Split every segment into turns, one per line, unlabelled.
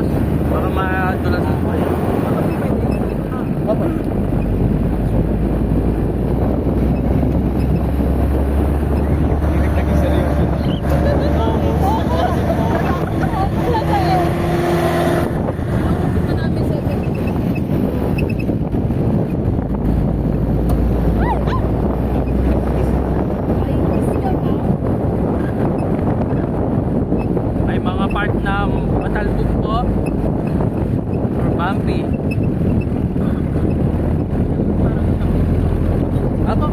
boss. Baka madulas po kayo.
Opo.
May mga part na matalbog po or bumpy. Aba,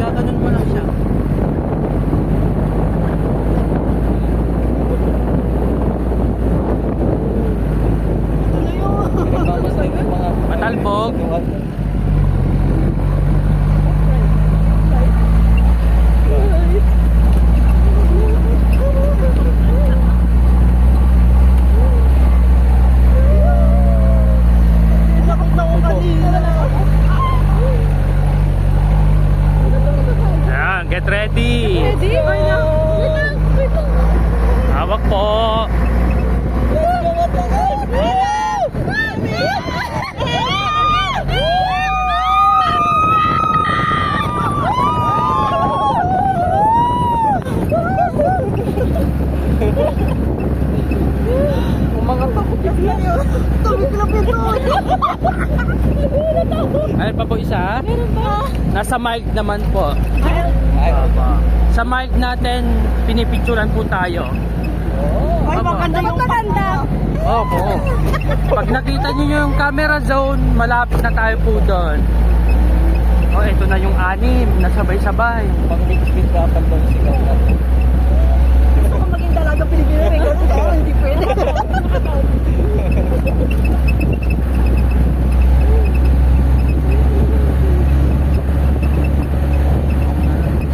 gaganon mo lang siya. Matalbog. Ayan, get ready.
Ready? Wait lang. Wait lang.
Hawak po. Ano pa po isa?
Meron ba?
Nasa mic naman po.
Ay,
Sa mic natin, pinipicturan po tayo.
Ay, maganda yung maganda.
Opo. Pag nakita niyo yung camera zone, malapit na tayo po doon. Oh, ito na yung anim, nasabay-sabay.
pag bit ka, pag doon sigaw ka.
Gusto ko maging dalaga Pilipino. Hindi pwede.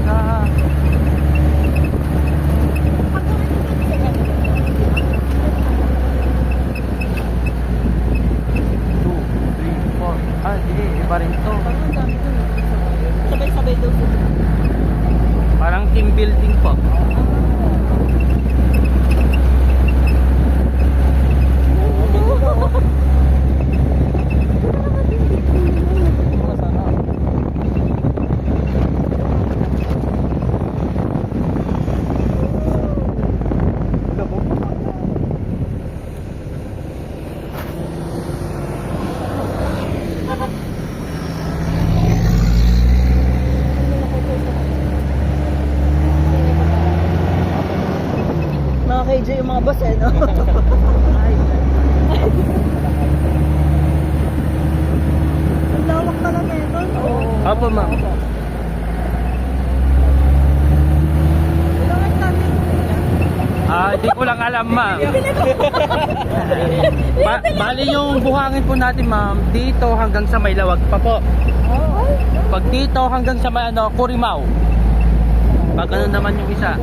Ah, two, three, four. Ah, hindi, iba rin to.
Sabay-sabay daw sila.
Parang team building po.
Mga KJ yung mga boss eh, no? Ang lawak pala nito.
Opo, ma'am. Di ko lang alam, ma'am. Bali yung buhangin po natin, ma'am, dito hanggang sa may lawag pa po. Pag dito hanggang sa may Curimaw. Pag ano naman yung isa.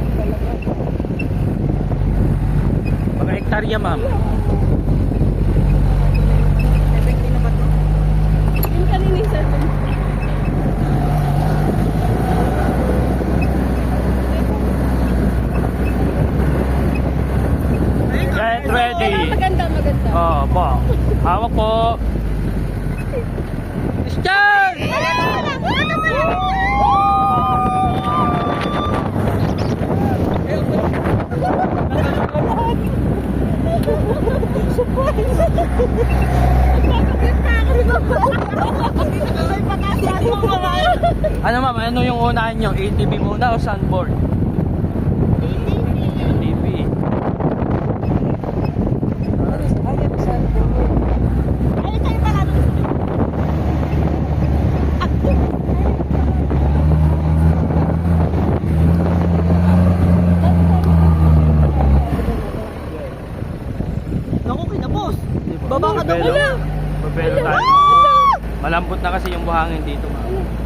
Mga hektarya, ma'am.
Yung kanina yung cellphone.
Get ready.
Maganda, maganda.
Oh, po. Hawak po. Start! Ano, ma'am? Ano yung unahin nyo? ATV muna o sunboard? ATV.
Naku, kinapos. Baba ka daw.
Babelo.
Wala.
Babelo tayo. Malambot na kasi yung buhangin dito, ma'am.